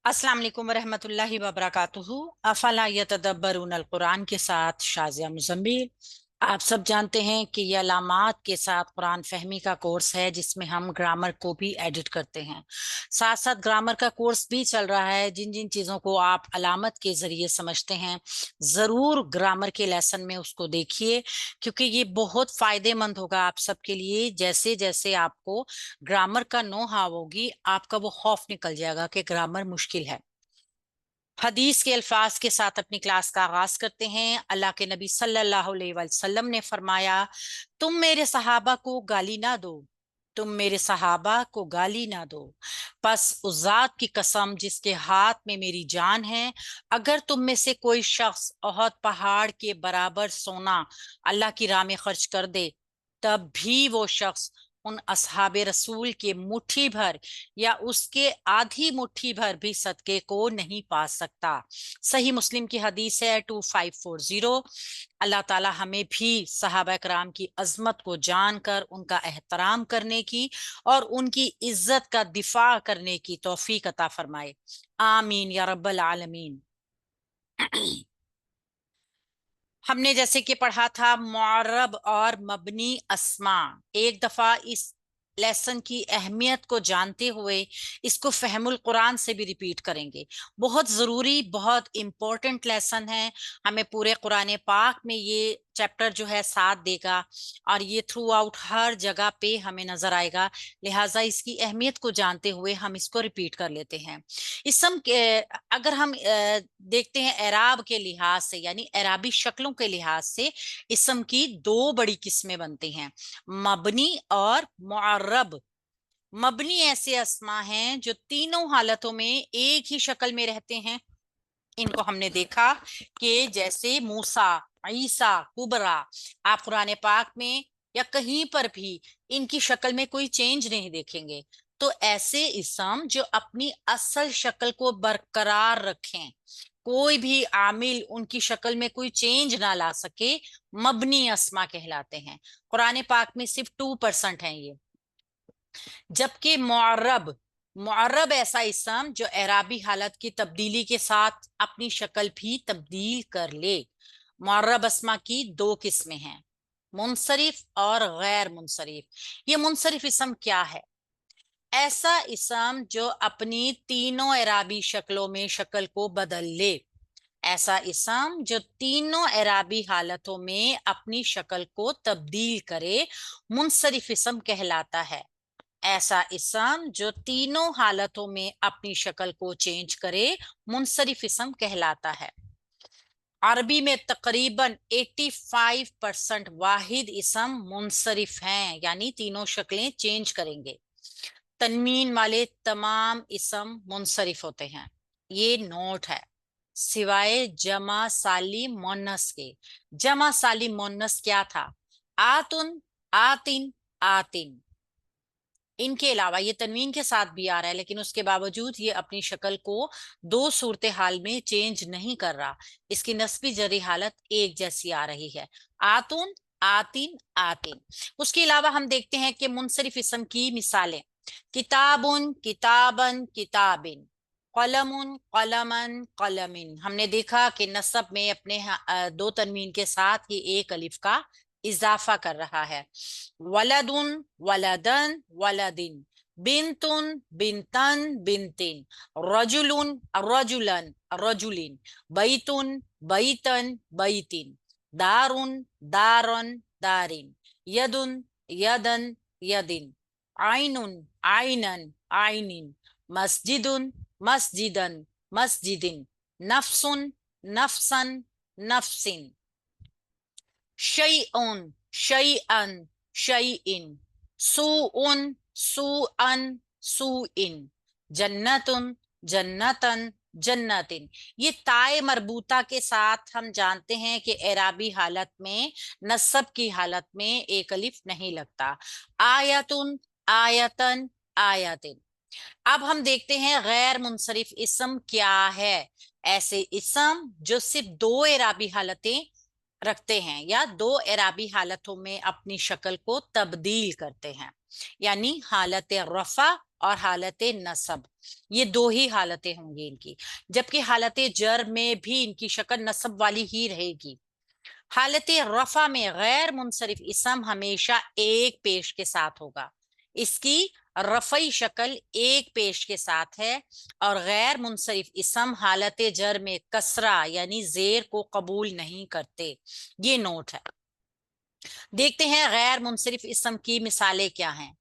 अस्सलाम वालेकुम वरहमतुल्लाहि वबरकातुहू। अफला यतदब्बरून अल कुरान के साथ शाजिया मुजम्मिल। आप सब जानते हैं कि यह अलामात के साथ कुरान फहमी का कोर्स है, जिसमें हम ग्रामर को भी एडिट करते हैं। साथ साथ ग्रामर का कोर्स भी चल रहा है। जिन जिन चीज़ों को आप अलामत के जरिए समझते हैं, ज़रूर ग्रामर के लेसन में उसको देखिए, क्योंकि ये बहुत फायदेमंद होगा आप सबके लिए। जैसे जैसे आपको ग्रामर का नो हाव होगी, आपका वो खौफ निकल जाएगा कि ग्रामर मुश्किल है। हदीस के अल्फाज के साथ अपनी क्लास का आगाज करते हैं। अल्लाह के नबी सल्लल्लाहु अलैहि वसल्लम ने फरमाया, तुम मेरे सहाबा को गाली ना दो, तुम मेरे सहाबा को गाली ना दो। बस उस जात की कसम जिसके हाथ में मेरी जान है, अगर तुम में से कोई शख्स ओहद पहाड़ के बराबर सोना अल्लाह की राह में खर्च कर दे, तब भी वो शख्स उन असहाबे रसूल के मुट्ठी भर या उसके आधी मुट्ठी भर भी सदके को नहीं पा सकता। सही मुस्लिम की हदीस है 2540। अल्लाह ताला हमें भी सहाबा कराम की अजमत को जानकर उनका एहतराम करने की और उनकी इज्जत का दिफा करने की तौफीक अता फरमाए। आमीन या रब्बल आलमीन। हमने जैसे कि पढ़ा था मुअर्रब और मबनी अस्मा। एक दफा इस लेसन की अहमियत को जानते हुए इसको फहमुल कुरान से भी रिपीट करेंगे। बहुत जरूरी, बहुत इंपॉर्टेंट लेसन है। हमें पूरे कुरान पाक में ये चैप्टर जो है साथ देगा और ये थ्रू आउट हर जगह पे हमें नजर आएगा। लिहाजा इसकी अहमियत को जानते हुए हम इसको रिपीट कर लेते हैं। इसम के अगर हम देखते हैं एराब के लिहाज से, यानी एराबी शक्लों के लिहाज से, इसम की दो बड़ी किस्में बनती हैं, मबनी और मुअर्रब। मबनी ऐसे अस्मा हैं जो तीनों हालतों में एक ही शक्ल में रहते हैं। इनको हमने देखा कि जैसे मूसा, ईसा, कुबरा, आप कुरान पाक में या कहीं पर भी इनकी शक्ल में कोई चेंज नहीं देखेंगे। तो ऐसे इसम जो अपनी असल शक्ल को बरकरार रखें, कोई भी आमिल उनकी शक्ल में कोई चेंज ना ला सके, मबनी अस्मा कहलाते हैं। कुरान पाक में सिर्फ 2% हैं ये। जबकि मुअर्रब, मुअर्रब ऐसा इसम जो एराबी हालत की तब्दीली के साथ अपनी शक्ल भी तब्दील कर ले। मुअर्रब अस्मा की दो किस्में हैं, मुनसरिफ और गैर मुनसरिफ। ये मुनसरिफ इसम क्या है? ऐसा इसम जो अपनी तीनों एराबी शक्लों में शक्ल को बदल ले। ऐसा इसम जो तीनों एराबी हालतों में अपनी शक्ल को तब्दील करे, मुनसरिफ इसम कहलाता है। ऐसा इसम जो तीनों हालतों में अपनी शक्ल को चेंज करे, मुनसरिफ इसम कहलाता है। अरबी में तकरीबन 85% वाहिद इसम मुनसरिफ हैं, यानी तीनों शक्लें चेंज करेंगे। तनवीन वाले तमाम इसम मुनसरिफ होते हैं। ये नोट है, सिवाय जमा सालिम मोन्नस के। जमा सालिम मोन्नस क्या था? आतुन, आतिन, आतिन। इनके अलावा ये तनवीन के साथ भी आ रहा है, लेकिन उसके बावजूद ये अपनी शक्ल को दो सूरत हाल में चेंज नहीं कर रहा। इसकी नस्बी जरी हालत एक जैसी आ रही है, आतुन, आतिन, आतिन। उसके अलावा हम देखते हैं कि मुनसरिफ इसम की मिसालें, किताबुन, किताबन, किताबिन, कलमुन, कलमन, कलमिन। हमने देखा कि नस्ब में अपने दो तनवीन के साथ ही एक अलिफ का इजाफा कर रहा है। वलदुन, वलदन, वलदिन, बिनतुन, बिनतन, बिनतिन, रजुलुन, रजुलन, रजुलिन, बैतुन, बैतन, बैतिन, दारुन, दारन, दारिन, यदुन, यदन, यदिन, आइनुन, आइनन, आइनिन, मस्जिदुन, मस्जिदन, मस्जिदिन, नफ्सुन, नफ्सन, नफ्सिन, शैउन, शैअन, शैइन, सुउन, सुअन, सुइन, जन्नतुन, जन्नतन, जन्नतिन। ये ताए मरबूता के साथ हम जानते हैं कि एराबी हालत में, नस्ब की हालत में एक अलिफ नहीं लगता। आयतुन, आयतन, आयतिन। अब हम देखते हैं गैर मुनसरिफ इसम क्या है। ऐसे इसम जो सिर्फ दो एराबी हालतें रखते हैं या दो एराबी हालतों में अपनी शक्ल को तब्दील करते हैं, यानी हालत रफा اور حالت نصب، یہ دو ہی حالتیں ہوں گی ان کی، جبکہ حالت جر میں بھی ان کی شکل نصب والی ہی رہے گی۔ حالت رفع میں غیر منصرف اسم ہمیشہ ایک پیش کے ساتھ ہوگا، اس کی رفعی شکل ایک پیش کے ساتھ ہے، اور غیر منصرف اسم حالت جر میں کسرہ یعنی زیر کو قبول نہیں کرتے۔ یہ نوٹ ہے۔ دیکھتے ہیں غیر منصرف اسم کی مثالیں کیا ہیں۔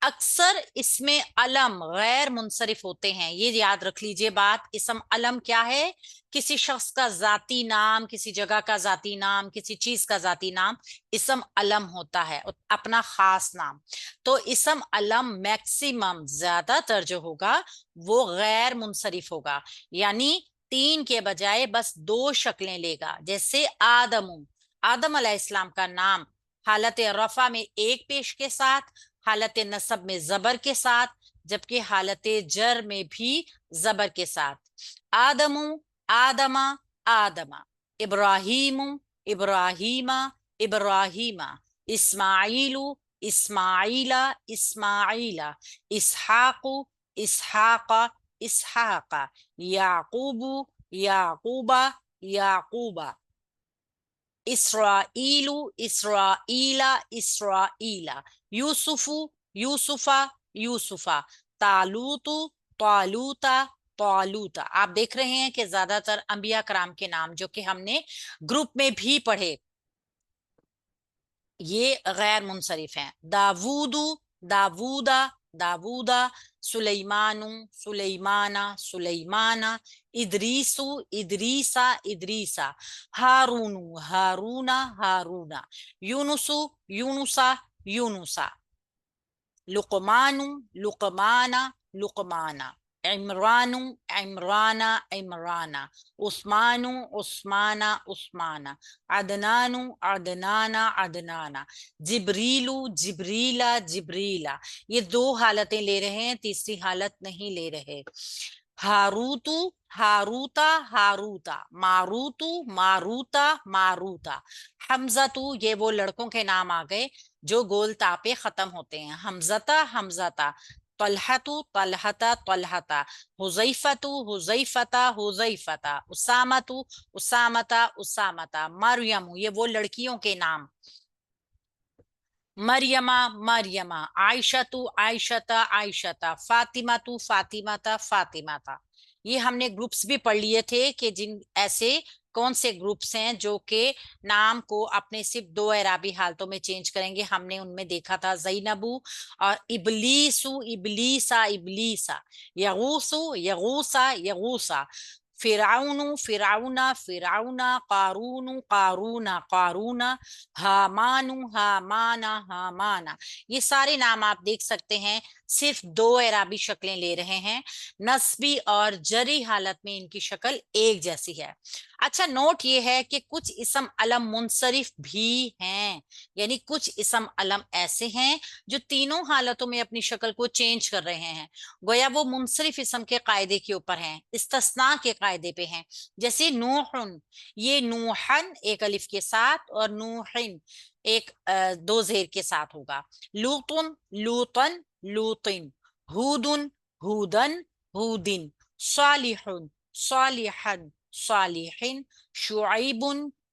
اکثر اسم علم غیر منصرف ہوتے ہیں، یہ یاد رکھ لیجئے بات۔ اسم علم کیا ہے؟ کسی شخص کا ذاتی نام، کسی جگہ کا ذاتی نام، کسی چیز کا ذاتی نام اسم علم ہوتا ہے، اپنا خاص نام۔ تو اسم علم میکسیمم زیادہ تر جو ہوگا وہ غیر منصرف ہوگا، یعنی تین کے بجائے بس دو شکلیں لے گا۔ جیسے آدم، آدم علیہ السلام کا نام حالت رفع میں ایک پیش کے ساتھ، حالت نصب میں زبر کے ساتھ، جبکہ حالت جر میں بھی زبر کے ساتھ۔ آدم، آدما، آدما، ابراہیم، ابراہیما، ابراہیما، اسماعیل، اسماعیلا، اسماعیلا، اسحاق، اسحاقا، اسحاقا، یعقوب، یعقوبا، یعقوبا، اسرائیل، اسرائیلا، اسرائیلا، یوسف، یوسفا، یوسفا، طالوت، طالوتا، طالوتا۔ آپ دیکھ رہے ہیں کہ زیادہ تر انبیاء کرام کے نام جو کہ ہم نے گروپ میں بھی پڑھے یہ غیر منصرف ہیں۔ داود، داودا، داودا، سلیمان، سلیمانا، سلیمانا، ادریس، ادریسا، ادریسا، ہارون، ہارونا، ہارونا، یونس، یونسا، یونسا، لقمان، لقمانا، لقمانا، عمران، عمرانا، عمرانا، عثمان، عثمانا، عثمانا، عدنان، عدنانا، عدنانا، جبریل، جبریلا، جبریلا۔ یہ دو حالتیں لے رہے ہیں، تیسری حالت نہیں لے رہے۔ ہاروت، ہاروتا، ہاروتا، ماروت، ماروتا، ماروتا، حمزہ، یہ وہ لڑکوں کے نام آ گئے جو گول تا پہ ختم ہوتے ہیں۔ حمزتا، حمزتا، طلحت، طلحتا، طلحتا، حذیفت، حذیفتا، حذیفتا، اسامت، اسامتا، اسامتا، مریم، یہ وہ لڑکیوں کے نام۔ مریمہ، مریمہ، عائشۃ، عائشتا، عائشتا، فاطمہ، فاطمتا، فاطمتا۔ یہ ہم نے گروپس بھی پڑھ لیے تھے کہ جن ایسے کون سے گروپس ہیں جو کہ نام کو اپنے صرف دو اعرابی حالتوں میں چینج کریں گے۔ ہم نے ان میں دیکھا تھا زینب اور ابلیس، ابلیسا، ابلیسا، یغوث، یغوسا، یغوسا، فرعون، فرعونا، فرعونا، قارون، قارونا، قارونا، حامان، حامانا، حامانا۔ یہ سارے نام آپ دیکھ سکتے ہیں صرف دو اعرابی شکلیں لے رہے ہیں، نصبی اور جری حالت میں ان کی شکل ایک جیسی ہے۔ اچھا نوٹ یہ ہے کہ کچھ اسم علم منصرف بھی ہیں، یعنی کچھ اسم علم ایسے ہیں جو تینوں حالتوں میں اپنی شکل کو چینج کر رہے ہیں، گویا وہ منصرف اسم کے قاعدے کے اوپر ہیں، استثناء کے قاعدے پہ ہیں۔ جیسے نوحن، یہ نوحن ایک الف کے ساتھ اور نوحن ایک دو زیر کے ساتھ ہوگا۔ لوطن، لوطن، لوطن، ہودن، ہودن، ہودن، صالحن، صالحن، صالحن، شعیب،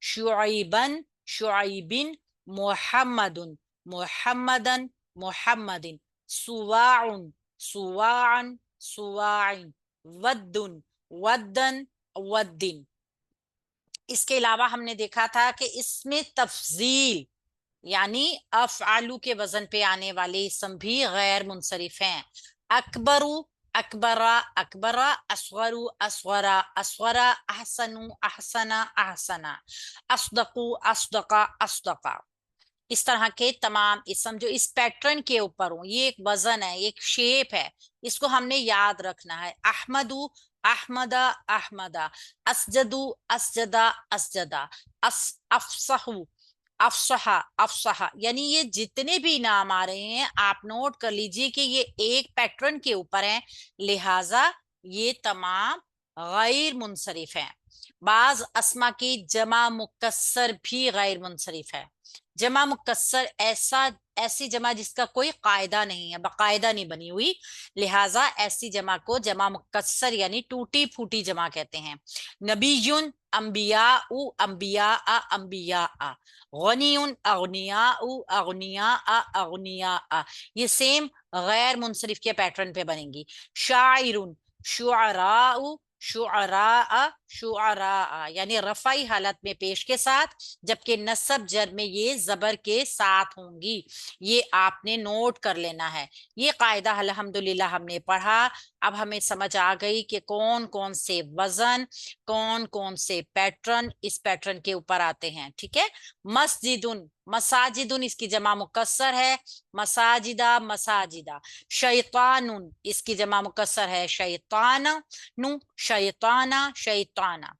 شعیبن، شعیبن، محمد، محمدن، محمدن، سواع، سواعا، سواع، ودن، ودن، ودن۔ اس کے علاوہ ہم نے دیکھا تھا کہ اس میں تفضیل یعنی افعلو کے وزن پہ آنے والے اسم بھی غیر منصرف ہیں۔ اکبرو، اکبرا، اکبرا، اصغرو، اصغرا، اصغرا، احسنو، احسنا، احسنا، اصدقو، اصدقا، اصدقا۔ اس طرح کے تمام اسم جو اس پیٹرن کے اوپر ہوں، یہ ایک وزن ہے، ایک شیپ ہے، اس کو ہم نے یاد رکھنا ہے۔ احمدو، احمدا، احمدا، اسجدو، اسجدا، اسجدا، افصحو، افصحا، افصحا، یعنی یہ جتنے بھی نام آ رہے ہیں آپ نوٹ کر لیجئے کہ یہ ایک پیٹرن کے اوپر ہیں، لہٰذا یہ تمام غیر منصرف ہیں۔ बाज अस्मा की जमा मुकस्सर भी गैर मुनसरिफ है। जमा मुकस्सर ऐसी जमा जिसका कोई कायदा नहीं है, बाकायदा नहीं बनी हुई, लिहाजा ऐसी जमा को जमा मुकस्सर यानी टूटी फूटी जमा कहते हैं। नबीयुन अंबिया उ अंबिया आ अंबिया आ, गनियुन अगनिया उ अगनिया आ अगनिया आ, ये सेम गैर मुनसरिफ के पैटर्न पे बनेंगी। शाइरुन शुअरा उ शुअरा शुअरा, यानी रफाई हालत में पेश के साथ, जबकि नस्ब जर में ये जबर के साथ होंगी। ये आपने नोट कर लेना है। ये कायदा अल्हम्दुलिल्लाह हमने पढ़ा। अब हमें समझ आ गई कि कौन कौन से वजन, कौन कौन से पैटर्न इस पैटर्न के ऊपर आते हैं। ठीक है। मस्जिदुन, मसाजिदुन इसकी जमा मुकस्सर है, मसाजिदा मसाजिदा। शैतानुन इसकी जमा मुकस्सर है, शैतान नु शैताना शैताना।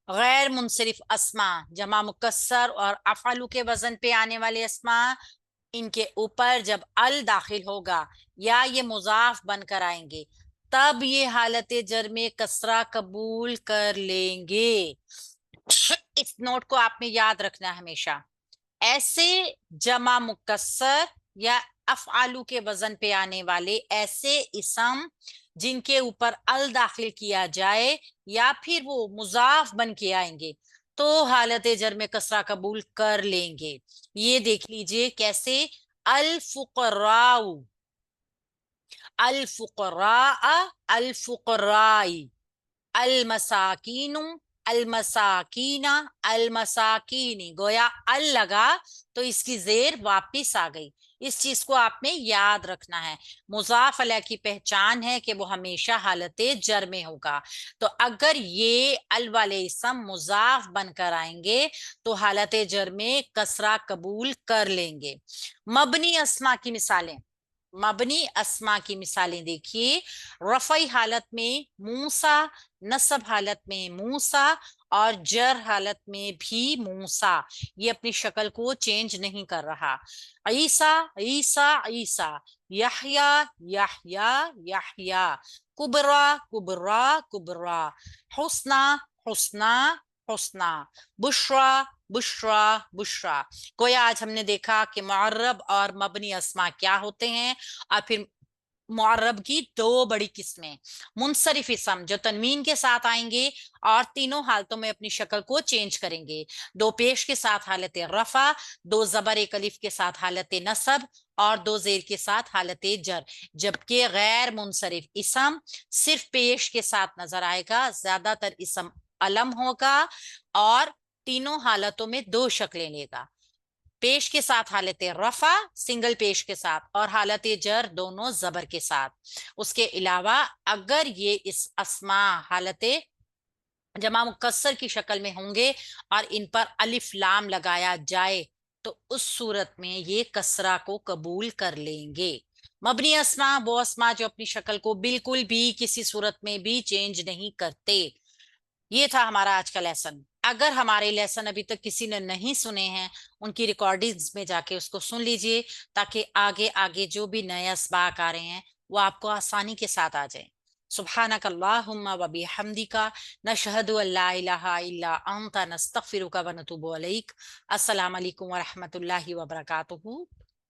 गैर मुनसरिफ अस्मा जमा मुकस्सर और अफअलु के वजन पे आने वाले अस्मा, इनके ऊपर जब अल दाखिल होगा या ये मुजाफ बनकर आएंगे, तब ये हालत जर में कसरा कबूल कर लेंगे। इस नोट को आपने याद रखना है हमेशा। ऐसे जमा मुकस्सर या अफआलू के वजन पे आने वाले ऐसे इसम जिनके ऊपर अल दाखिल किया जाए या फिर वो मुजाफ बन के आएंगे, तो हालत जर में कसरा कबूल कर लेंगे। ये देख लीजिए कैसे। अल फुकराउ, अल फुकरा, अल फुकराई, अल मसाकीनु, अल मसाकीना, अल मसाकीनी। गोया अल लगा तो इसकी जेर वापिस आ गई। इस चीज को आपने याद रखना है। मुजाफ अलैह की पहचान है कि वो हमेशा हालत जर में होगा। तो अगर ये अल वाले इसम मुजाफ बनकर आएंगे तो हालत जर में कसरा कबूल कर लेंगे। मबनी अस्मा की मिसालें, मबनी अस्मा की मिसालें देखिए। रफ़ई हालत में मूसा, नसब हालत में मूसा और जर हालत में भी मूसा, ये अपनी शक्ल को चेंज नहीं कर रहा। ईसा ईसा ईसा, यहया यहया यहया, कुबरा कुबरा कुबरा, हुस्ना हुस्ना हुस्ना, बुशरा बुशरा बुशरा। गोया आज हमने देखा कि मुअर्रब और मबनी अस्मा क्या होते हैं, और फिर मुअर्रब की दो बड़ी किस्में। मुनसरिफ इसम जो तनवीन के साथ आएंगे और तीनों हालतों में अपनी शक्ल को चेंज करेंगे। दो पेश के साथ हालत रफा, दो जबर एक अलिफ के साथ हालत नसब और दो जेर के साथ हालत जर। जबकि गैर मुनसरिफ इसम सिर्फ पेश के साथ नजर आएगा, ज्यादातर इसम अलम होगा और तीनों हालतों में दो शक्लें लेगा। पेश के साथ हालत रफा सिंगल पेश के साथ और हालत जर दोनों जबर के साथ। उसके अलावा अगर ये इस अस्मा हालत जमा मुकस्सर की शक्ल में होंगे और इन पर अलिफ लाम लगाया जाए तो उस सूरत में ये कसरा को कबूल कर लेंगे। मबनी अस्मा वो अस्मा जो अपनी शक्ल को बिल्कुल भी किसी सूरत में भी चेंज नहीं करते। ये था हमारा आज का लेसन। अगर हमारे लेसन अभी तक किसी ने नहीं सुने हैं, उनकी रिकॉर्डिंग्स में जाके उसको सुन लीजिए, ताकि आगे आगे जो भी नए असबाक आ रहे हैं वो आपको आसानी के साथ आ जाए। सुब्हानक अल्लाहुम्मा व बिहम्दिका, नशहदु अल्ला इलाहा इल्ला अंता, नस्तगफिरुका व नतूबु अलैक। अस्सलाम वालेकुम व रहमतुल्लाहि व बरकातुहू।